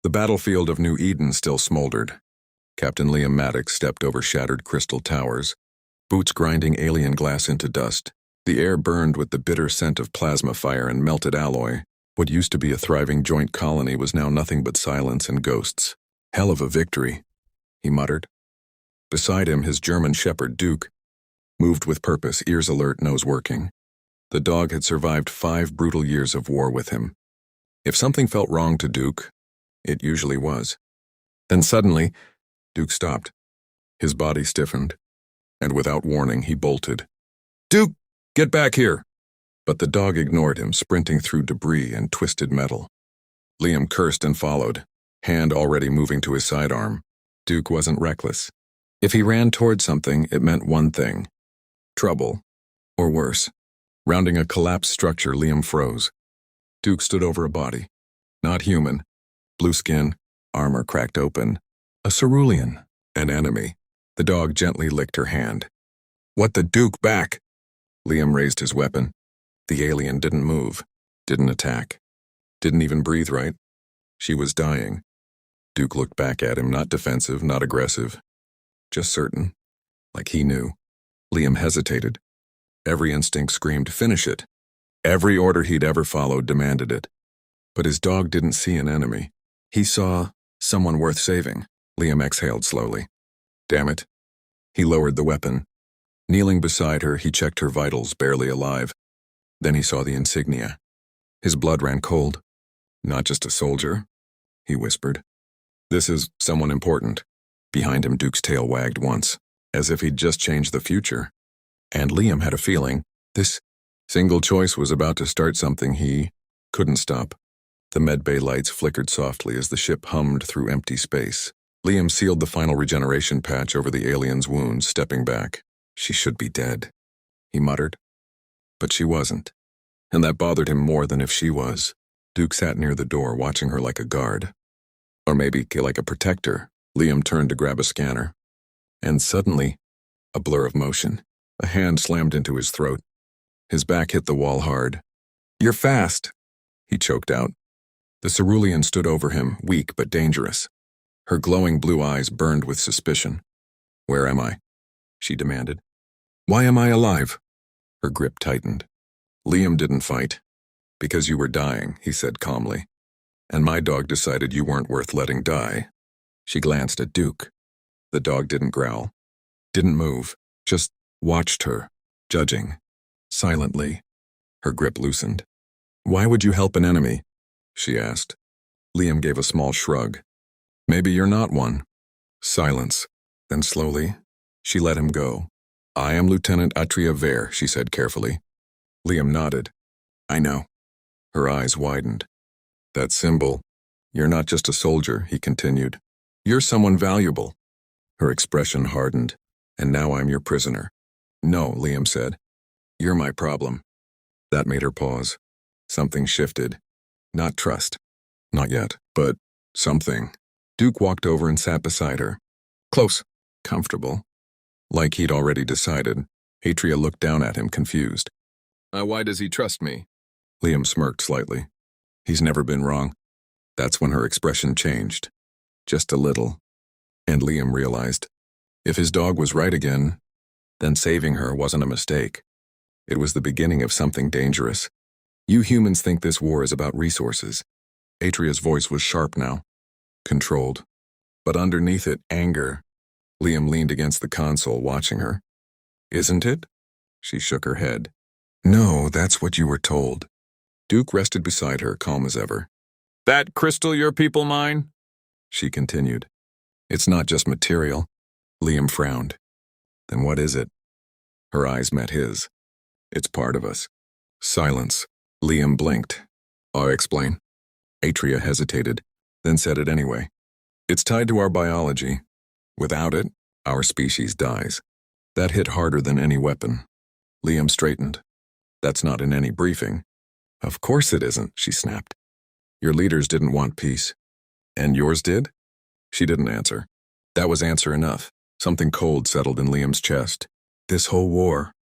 The battlefield of New Eden still smoldered. Captain Liam Madison stepped over shattered crystal towers, boots grinding alien glass into dust. The air burned with the bitter scent of plasma fire and melted alloy. What used to be a thriving joint colony was now nothing but silence and ghosts. Hell of a victory, he muttered. Beside him, his German shepherd, Duke, moved with purpose, ears alert, nose working. The dog had survived 5 brutal years of war with him. If something felt wrong to Duke, it usually was. Then suddenly, Duke stopped. His body stiffened, and without warning, he bolted. "Duke, get back here!" But the dog ignored him, sprinting through debris and twisted metal. Liam cursed and followed, hand already moving to his sidearm. Duke wasn't reckless. If he ran toward something, it meant one thing: trouble, or worse. Rounding a collapsed structure, Liam froze. Duke stood over a body. Not human. Blue skin, armor cracked open. A cerulean, an enemy. The dog gently licked her hand. "What the Duke, back!" Liam raised his weapon. The alien didn't move, didn't attack, didn't even breathe right. She was dying. Duke looked back at him, not defensive, not aggressive, just certain, like he knew. Liam hesitated. Every instinct screamed, "Finish it." Every order he'd ever followed demanded it. But his dog didn't see an enemy. He saw someone worth saving. Liam exhaled slowly. Damn it. He lowered the weapon. Kneeling beside her, he checked her vitals, barely alive. Then he saw the insignia. His blood ran cold. "Not just a soldier," he whispered. "This is someone important." Behind him, Duke's tail wagged once, as if he'd just changed the future. And Liam had a feeling this single choice was about to start something he couldn't stop. The medbay lights flickered softly as the ship hummed through empty space. Liam sealed the final regeneration patch over the alien's wounds, stepping back. "She should be dead," he muttered. But she wasn't, and that bothered him more than if she was. Duke sat near the door, watching her like a guard. Or maybe like a protector. Liam turned to grab a scanner. And suddenly, a blur of motion. A hand slammed into his throat. His back hit the wall hard. "You're fast," he choked out. The cerulean stood over him, weak but dangerous. Her glowing blue eyes burned with suspicion. "Where am I?" she demanded. "Why am I alive?" Her grip tightened. "Liam didn't fight. Because you were dying," he said calmly. "And my dog decided you weren't worth letting die." She glanced at Duke. The dog didn't growl, didn't move, just watched her, judging. Silently, her grip loosened. "Why would you help an enemy?" she asked. Liam gave a small shrug. "Maybe you're not one." Silence. Then slowly, she let him go. "I am Lieutenant Atria Vare," she said carefully. Liam nodded. "I know." Her eyes widened. "That symbol. You're not just a soldier," he continued. "You're someone valuable." Her expression hardened. "And now I'm your prisoner." "No," Liam said. "You're my problem." That made her pause. Something shifted. Not trust. Not yet, but something. Duke walked over and sat beside her. Close. Comfortable. Like he'd already decided. Atria looked down at him, confused. Why does he trust me?" Liam smirked slightly. "He's never been wrong." That's when her expression changed. Just a little. And Liam realized, if his dog was right again, then saving her wasn't a mistake. It was the beginning of something dangerous. "You humans think this war is about resources." Atria's voice was sharp now, controlled. But underneath it, anger. Liam leaned against the console, watching her. "Isn't it?" She shook her head. "No, that's what you were told." Duke rested beside her, calm as ever. "That crystal your people mine?" She continued. "It's not just material." Liam frowned. "Then what is it?" Her eyes met his. "It's part of us." Silence. Liam blinked. "I'll explain." Atria hesitated, then said it anyway. "It's tied to our biology. Without it, our species dies." That hit harder than any weapon. Liam straightened. "That's not in any briefing." "Of course it isn't," she snapped. "Your leaders didn't want peace." "And yours did?" She didn't answer. That was answer enough. Something cold settled in Liam's chest. "This whole war,"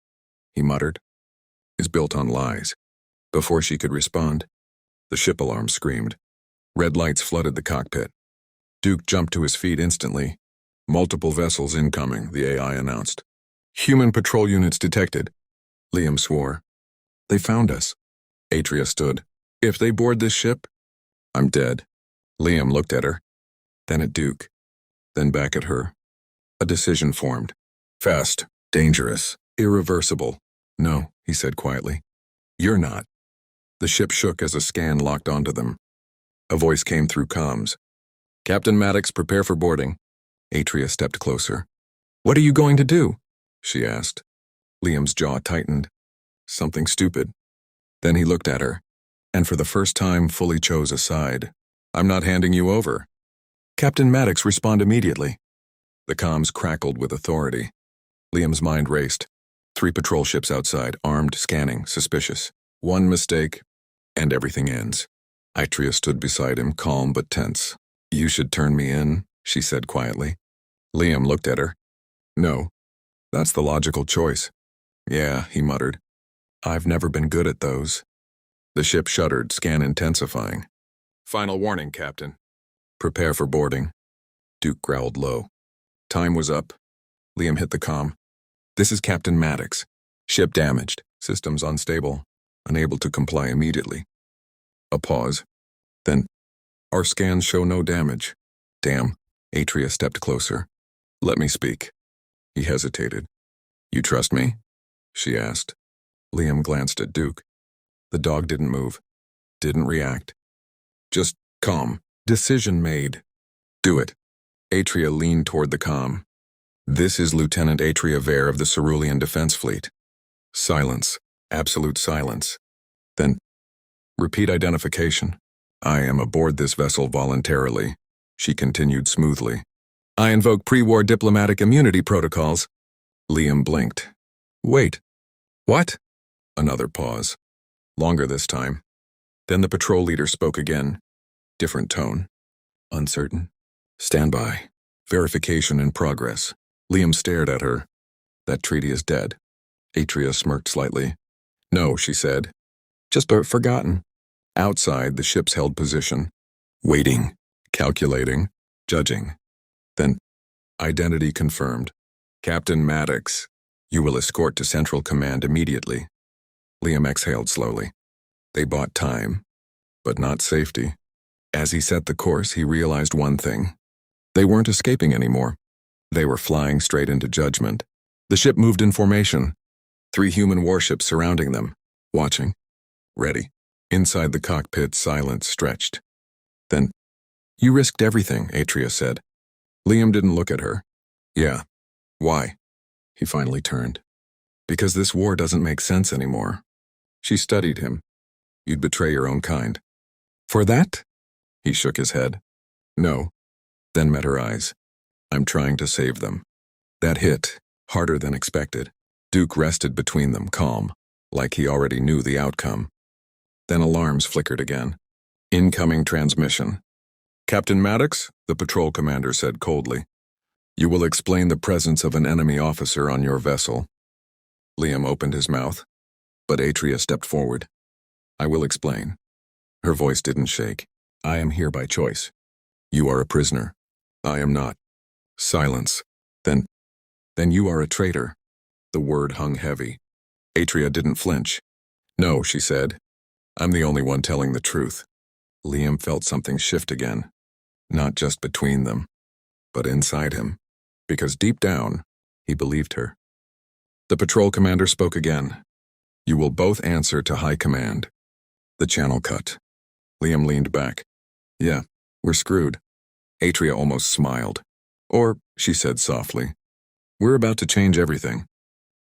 he muttered, "is built on lies." Before she could respond, the ship alarm screamed. Red lights flooded the cockpit. Duke jumped to his feet instantly. Multiple vessels incoming, the AI announced. Human patrol units detected. Liam swore. They found us. Atria stood. If they board this ship, I'm dead. Liam looked at her, then at Duke, then back at her. A decision formed. Fast, dangerous, irreversible. No, he said quietly. You're not. The ship shook as a scan locked onto them. A voice came through comms. Captain Maddox, prepare for boarding. Atria stepped closer. What are you going to do? She asked. Liam's jaw tightened. Something stupid. Then he looked at her, and for the first time fully chose a side. I'm not handing you over. Captain Maddox, respond immediately. The comms crackled with authority. Liam's mind raced. 3 patrol ships outside, armed, scanning, suspicious. One mistake, and everything ends. Atria stood beside him, calm but tense. You should turn me in, she said quietly. Liam looked at her. No. That's the logical choice. Yeah, he muttered. I've never been good at those. The ship shuddered, scan intensifying. Final warning, Captain. Prepare for boarding. Duke growled low. Time was up. Liam hit the comm. This is Captain Maddox. Ship damaged. Systems unstable. Unable to comply immediately. A pause. Then, our scans show no damage. Damn. Atria stepped closer. Let me speak. He hesitated. You trust me? She asked. Liam glanced at Duke. The dog didn't move. Didn't react. Just calm. Decision made. Do it. Atria leaned toward the comm. This is Lieutenant Atria Vare of the Cerulean Defense Fleet. Silence. Absolute silence. Then, repeat identification. I am aboard this vessel voluntarily, she continued smoothly. I invoke pre-war diplomatic immunity protocols. Liam blinked. Wait. What? Another pause. Longer this time. Then the patrol leader spoke again. Different tone. Uncertain. Stand by. Verification in progress. Liam stared at her. That treaty is dead. Atria smirked slightly. No, she said. Just forgotten. Outside, the ships held position. Waiting. Calculating. Judging. Then, identity confirmed. Captain Maddox, you will escort to Central Command immediately. Liam exhaled slowly. They bought time, but not safety. As he set the course, he realized one thing. They weren't escaping anymore. They were flying straight into judgment. The ship moved in formation. 3 human warships surrounding them, watching, ready. Inside the cockpit, silence stretched. Then, you risked everything, Atria said. Liam didn't look at her. Yeah. Why? He finally turned. Because this war doesn't make sense anymore. She studied him. You'd betray your own kind. For that? He shook his head. No. Then met her eyes. I'm trying to save them. That hit, harder than expected. Duke rested between them, calm, like he already knew the outcome. Then alarms flickered again. Incoming transmission. Captain Maddox, the patrol commander said coldly. You will explain the presence of an enemy officer on your vessel. Liam opened his mouth, but Atria stepped forward. I will explain. Her voice didn't shake. I am here by choice. You are a prisoner. I am not. Silence. Then you are a traitor. The word hung heavy. Atria didn't flinch. No, she said. I'm the only one telling the truth. Liam felt something shift again. Not just between them, but inside him. Because deep down, he believed her. The patrol commander spoke again. You will both answer to high command. The channel cut. Liam leaned back. Yeah, we're screwed. Atria almost smiled. Or, she said softly, we're about to change everything.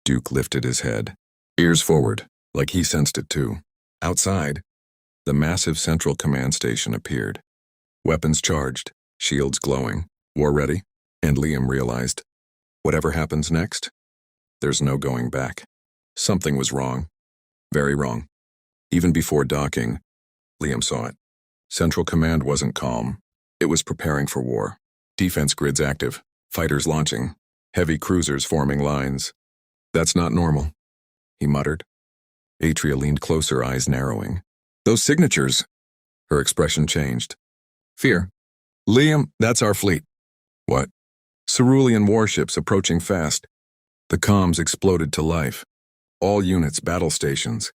Duke lifted his head, ears forward, like he sensed it too. Outside, the massive central command station appeared. Weapons charged, shields glowing, war ready, and Liam realized, whatever happens next, there's no going back. Something was wrong. Very wrong. Even before docking, Liam saw it. Central Command wasn't calm. It was preparing for war. Defense grids active, fighters launching, heavy cruisers forming lines. That's not normal, he muttered. Atria leaned closer, eyes narrowing. Those signatures. Her expression changed. Fear. Liam, that's our fleet. What? Cerulean warships approaching fast. The comms exploded to life. All units, battle stations.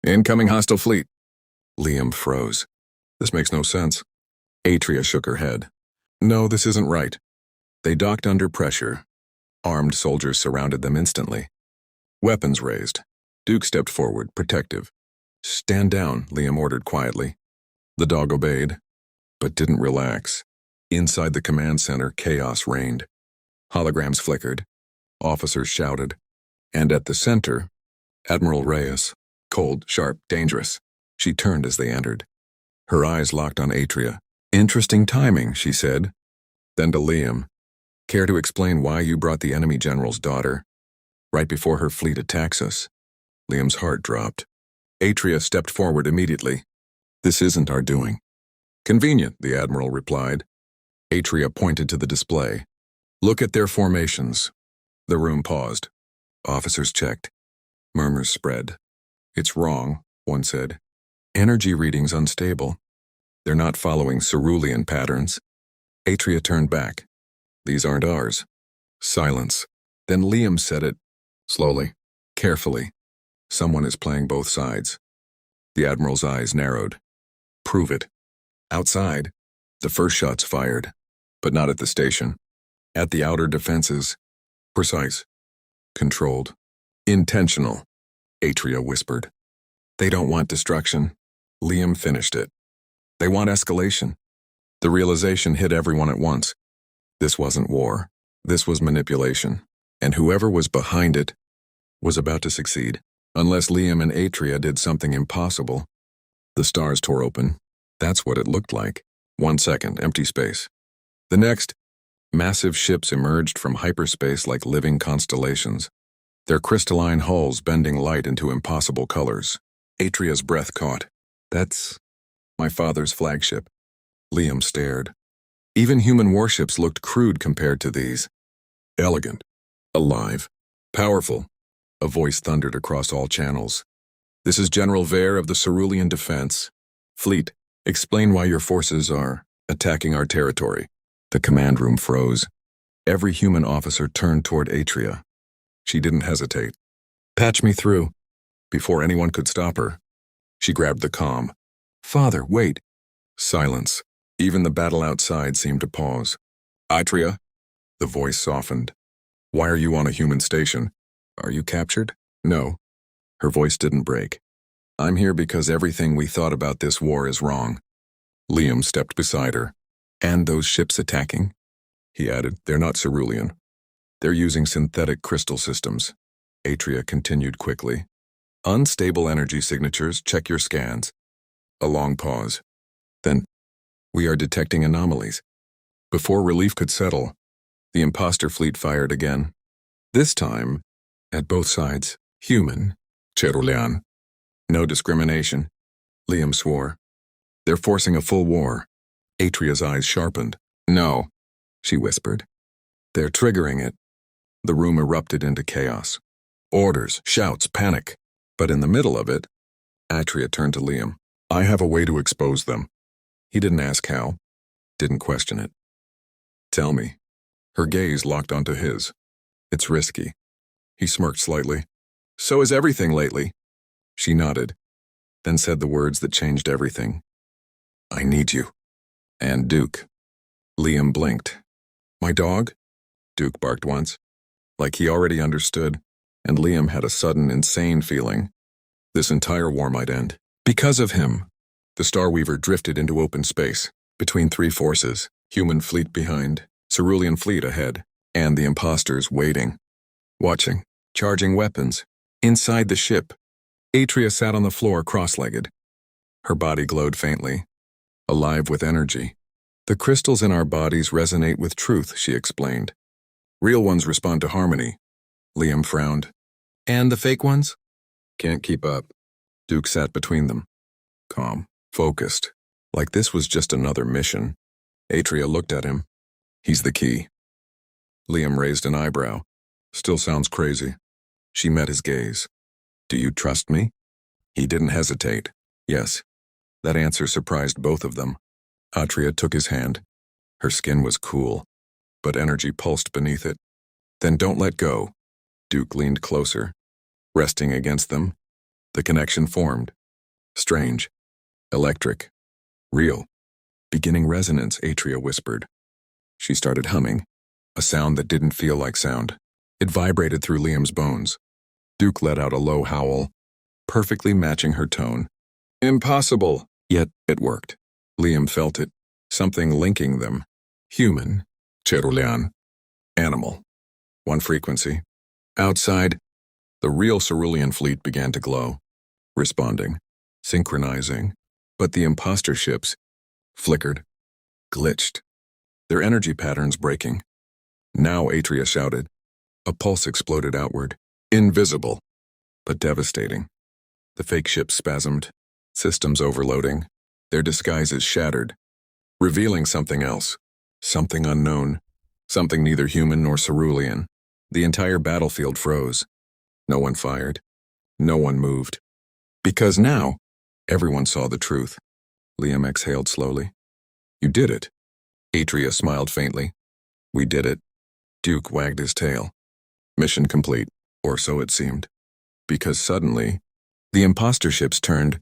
Incoming hostile fleet. Liam froze. This makes no sense. Atria shook her head. No, this isn't right. They docked under pressure. Armed soldiers surrounded them instantly. Weapons raised. Duke stepped forward, protective. Stand down, Liam ordered quietly. The dog obeyed, but didn't relax. Inside the command center, chaos reigned. Holograms flickered. Officers shouted. And at the center, Admiral Reyes, cold, sharp, dangerous. She turned as they entered. Her eyes locked on Atria. Interesting timing, she said. Then to Liam. Care to explain why you brought the enemy general's daughter? Right before her fleet attacks us. Liam's heart dropped. Atria stepped forward immediately. This isn't our doing. Convenient, the Admiral replied. Atria pointed to the display. Look at their formations. The room paused. Officers checked. Murmurs spread. It's wrong, one said. Energy readings unstable. They're not following cerulean patterns. Atria turned back. These aren't ours. Silence. Then Liam said it, slowly, carefully. Someone is playing both sides. The Admiral's eyes narrowed. Prove it. Outside, the first shots fired, but not at the station. At the outer defenses. Precise. Controlled. Intentional, Atria whispered. They don't want destruction. Liam finished it. They want escalation. The realization hit everyone at once. This wasn't war. This was manipulation. And whoever was behind it was about to succeed. Unless Liam and Atria did something impossible. The stars tore open. That's what it looked like. 1 second, empty space. The next, massive ships emerged from hyperspace like living constellations. Their crystalline hulls bending light into impossible colors. Atria's breath caught. That's my father's flagship. Liam stared. Even human warships looked crude compared to these. Elegant. Alive. Powerful. A voice thundered across all channels. This is General Vare of the Cerulean Defense. Fleet, explain why your forces are attacking our territory. The command room froze. Every human officer turned toward Atria. She didn't hesitate. Patch me through. Before anyone could stop her, she grabbed the comm. Father, wait. Silence. Even the battle outside seemed to pause. Atria? The voice softened. Why are you on a human station? Are you captured? No. Her voice didn't break. I'm here because everything we thought about this war is wrong. Liam stepped beside her. And those ships attacking? He added, they're not cerulean. They're using synthetic crystal systems. Atria continued quickly. Unstable energy signatures, check your scans. A long pause. Then, we are detecting anomalies. Before relief could settle, the imposter fleet fired again. This time, at both sides, human, cerulean. No discrimination. Liam swore. They're forcing a full war. Atria's eyes sharpened. No, she whispered. They're triggering it. The room erupted into chaos. Orders, shouts, panic. But in the middle of it, Atria turned to Liam. I have a way to expose them. He didn't ask how, didn't question it. Tell me. Her gaze locked onto his. It's risky. He smirked slightly. So is everything lately. She nodded, then said the words that changed everything. I need you. And Duke. Liam blinked. My dog? Duke barked once, like he already understood, and Liam had a sudden, insane feeling. This entire war might end. Because of him. The Starweaver drifted into open space, between three forces, human fleet behind, cerulean fleet ahead, and the imposters waiting. Watching, charging weapons. Inside the ship, Atria sat on the floor cross-legged. Her body glowed faintly, alive with energy. The crystals in our bodies resonate with truth, she explained. Real ones respond to harmony. Liam frowned. And the fake ones? Can't keep up. Duke sat between them. Calm, focused, like this was just another mission. Atria looked at him. He's the key. Liam raised an eyebrow. Still sounds crazy. She met his gaze. Do you trust me? He didn't hesitate. Yes. That answer surprised both of them. Atria took his hand. Her skin was cool, but energy pulsed beneath it. Then don't let go. Duke leaned closer. Resting against them, the connection formed. Strange. Electric. Real. Beginning resonance, Atria whispered. She started humming, a sound that didn't feel like sound. It vibrated through Liam's bones. Duke let out a low howl, perfectly matching her tone. Impossible! Yet it worked. Liam felt it, something linking them. Human. Cerulean. Animal. One frequency. Outside, the real cerulean fleet began to glow, responding, synchronizing. But the imposter ships flickered, glitched, their energy patterns breaking. Now Atria shouted. A pulse exploded outward, invisible, but devastating. The fake ships spasmed, systems overloading, their disguises shattered, revealing something else, something unknown, something neither human nor cerulean. The entire battlefield froze. No one fired. No one moved. Because now, everyone saw the truth. Liam exhaled slowly. You did it. Atria smiled faintly. We did it. Duke wagged his tail. Mission complete, or so it seemed. Because suddenly, the imposter ships turned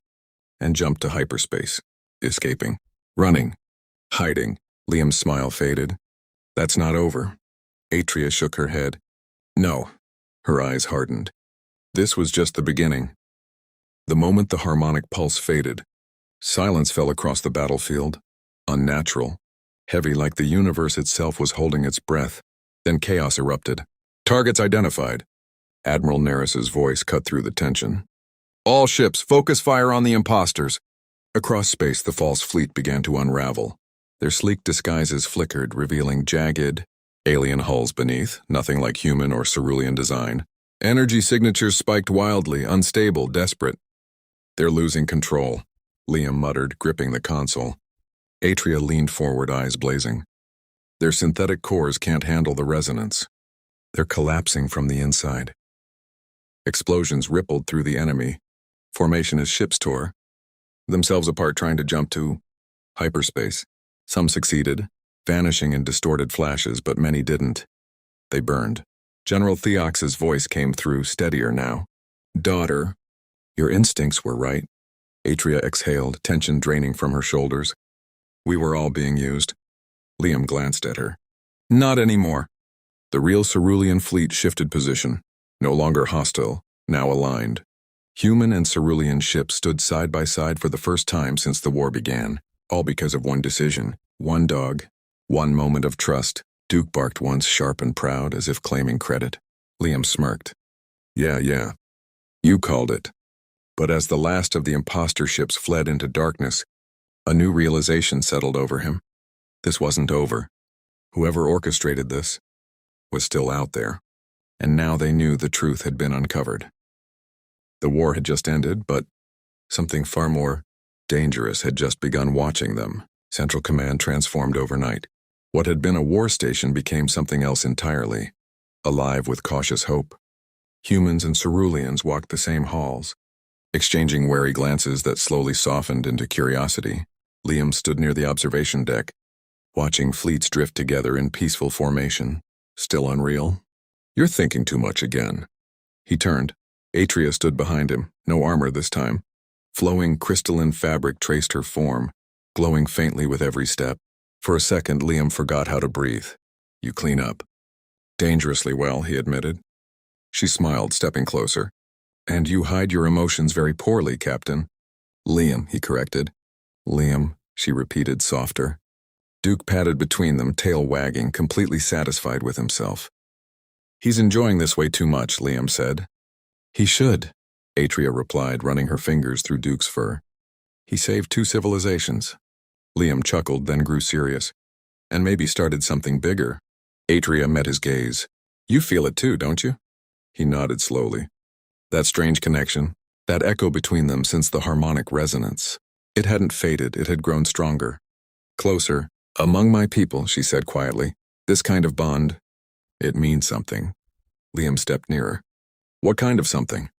and jumped to hyperspace, escaping, running, hiding. Liam's smile faded. That's not over. Atria shook her head. No. Her eyes hardened. This was just the beginning. The moment the harmonic pulse faded, silence fell across the battlefield, unnatural, heavy like the universe itself was holding its breath. Then chaos erupted. Targets identified. Admiral Neris's voice cut through the tension. All ships, focus fire on the imposters. Across space, the false fleet began to unravel. Their sleek disguises flickered, revealing jagged, alien hulls beneath, nothing like human or cerulean design. Energy signatures spiked wildly, unstable, desperate. They're losing control, Liam muttered, gripping the console. Atria leaned forward, eyes blazing. Their synthetic cores can't handle the resonance. They're collapsing from the inside. Explosions rippled through the enemy. Formation as ships tore, themselves apart trying to jump to hyperspace. Some succeeded, vanishing in distorted flashes, but many didn't. They burned. General Theox's voice came through, steadier now. Daughter, your instincts were right. Atria exhaled, tension draining from her shoulders. We were all being used. Liam glanced at her. Not anymore. The real cerulean fleet shifted position, no longer hostile, now aligned. Human and cerulean ships stood side by side for the first time since the war began, all because of one decision, one dog, one moment of trust. Duke barked once, sharp and proud, as if claiming credit. Liam smirked. Yeah. You called it. But as the last of the imposter ships fled into darkness, a new realization settled over him. This wasn't over. Whoever orchestrated this was still out there, and now they knew the truth had been uncovered. The war had just ended, but something far more dangerous had just begun watching them. Central Command transformed overnight. What had been a war station became something else entirely, alive with cautious hope. Humans and ceruleans walked the same halls, exchanging wary glances that slowly softened into curiosity. Liam stood near the observation deck, watching fleets drift together in peaceful formation. Still unreal? You're thinking too much again. He turned. Atria stood behind him, no armor this time. Flowing crystalline fabric traced her form, glowing faintly with every step. For a second, Liam forgot how to breathe. You clean up. Dangerously well, he admitted. She smiled, stepping closer. And you hide your emotions very poorly, Captain. Liam, he corrected. Liam, she repeated, softer. Duke padded between them, tail wagging, completely satisfied with himself. He's enjoying this way too much, Liam said. He should, Atria replied, running her fingers through Duke's fur. He saved 2 civilizations. Liam chuckled, then grew serious. And maybe started something bigger. Atria met his gaze. You feel it too, don't you? He nodded slowly. That strange connection, that echo between them since the harmonic resonance. It hadn't faded, it had grown stronger. Closer. Among my people, she said quietly. This kind of bond, it means something. Liam stepped nearer. What kind of something?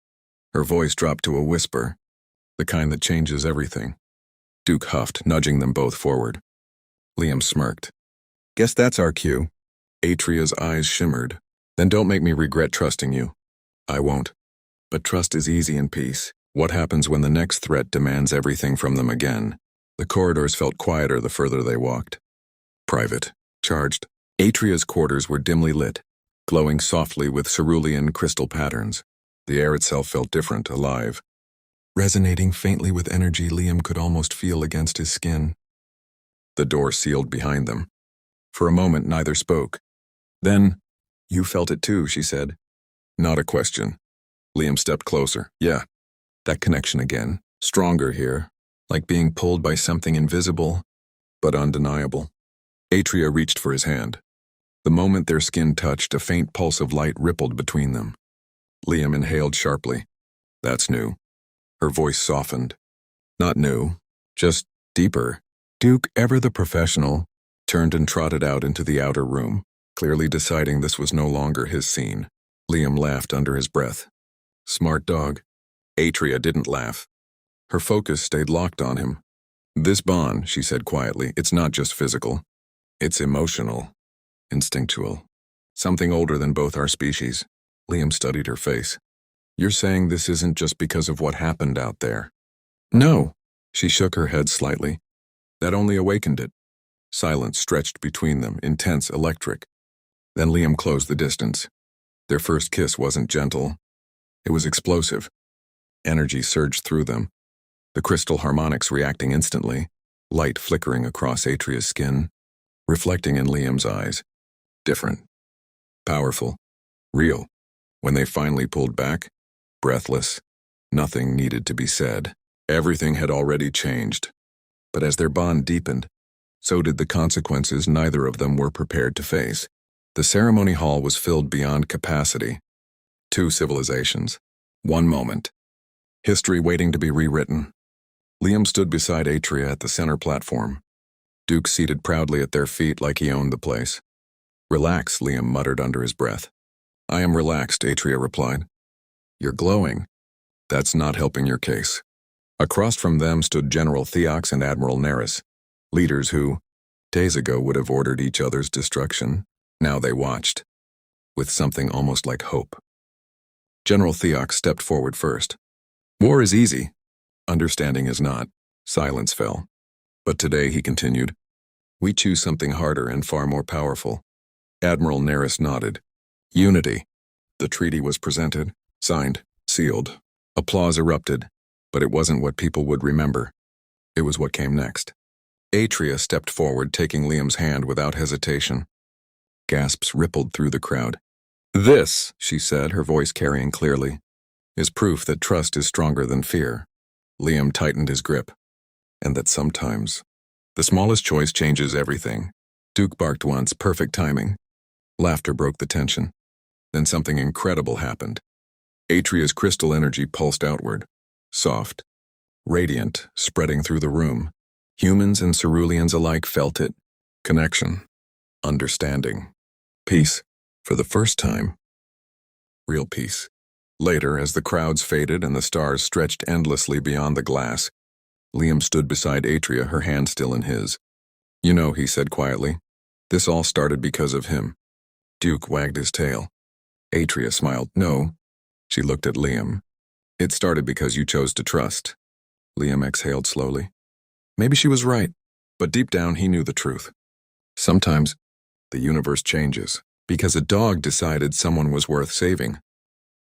Her voice dropped to a whisper. The kind that changes everything. Duke huffed, nudging them both forward. Liam smirked. Guess that's our cue. Atria's eyes shimmered. Then don't make me regret trusting you. I won't. But trust is easy in peace. What happens when the next threat demands everything from them again? The corridors felt quieter the further they walked. Private. Charged. Atria's quarters were dimly lit, glowing softly with cerulean crystal patterns. The air itself felt different, alive. Resonating faintly with energy Liam could almost feel against his skin. The door sealed behind them. For a moment, neither spoke. Then, you felt it too, she said. Not a question. Liam stepped closer. Yeah, that connection again. Stronger here, like being pulled by something invisible, but undeniable. Atria reached for his hand. The moment their skin touched, a faint pulse of light rippled between them. Liam inhaled sharply. That's new. Her voice softened. Not new, just deeper. Duke, ever the professional, turned and trotted out into the outer room, clearly deciding this was no longer his scene. Liam laughed under his breath. Smart dog. Atria didn't laugh. Her focus stayed locked on him. This bond, she said quietly, it's not just physical. It's emotional. Instinctual. Something older than both our species. Liam studied her face. You're saying this isn't just because of what happened out there? No. She shook her head slightly. That only awakened it. Silence stretched between them, intense, electric. Then Liam closed the distance. Their first kiss wasn't gentle. It was explosive. Energy surged through them. The crystal harmonics reacting instantly, light flickering across Atria's skin, reflecting in Liam's eyes. Different. Powerful. Real. When they finally pulled back, breathless, nothing needed to be said. Everything had already changed. But as their bond deepened, so did the consequences neither of them were prepared to face. The ceremony hall was filled beyond capacity. 2 civilizations. 1 moment. History waiting to be rewritten. Liam stood beside Atria at the center platform. Duke seated proudly at their feet like he owned the place. Relax, Liam muttered under his breath. I am relaxed, Atria replied. You're glowing. That's not helping your case. Across from them stood General Theox and Admiral Neris, leaders who, days ago, would have ordered each other's destruction. Now they watched, with something almost like hope. General Theox stepped forward first. War is easy. Understanding is not. Silence fell. But today, he continued, we choose something harder and far more powerful. Admiral Neris nodded. Unity. The treaty was presented, signed, sealed. Applause erupted, but it wasn't what people would remember. It was what came next. Atria stepped forward, taking Liam's hand without hesitation. Gasps rippled through the crowd. This, she said, her voice carrying clearly, is proof that trust is stronger than fear. Liam tightened his grip, and that sometimes the smallest choice changes everything. Duke barked once, perfect timing. Laughter broke the tension. Then something incredible happened. Atria's crystal energy pulsed outward, soft, radiant, spreading through the room. Humans and ceruleans alike felt it. Connection. Understanding. Peace. For the first time. Real peace. Later, as the crowds faded and the stars stretched endlessly beyond the glass, Liam stood beside Atria, her hand still in his. You know, he said quietly, this all started because of him. Duke wagged his tail. Atria smiled. No. She looked at Liam. It started because you chose to trust. Liam exhaled slowly. Maybe she was right, but deep down he knew the truth. Sometimes, the universe changes because a dog decided someone was worth saving.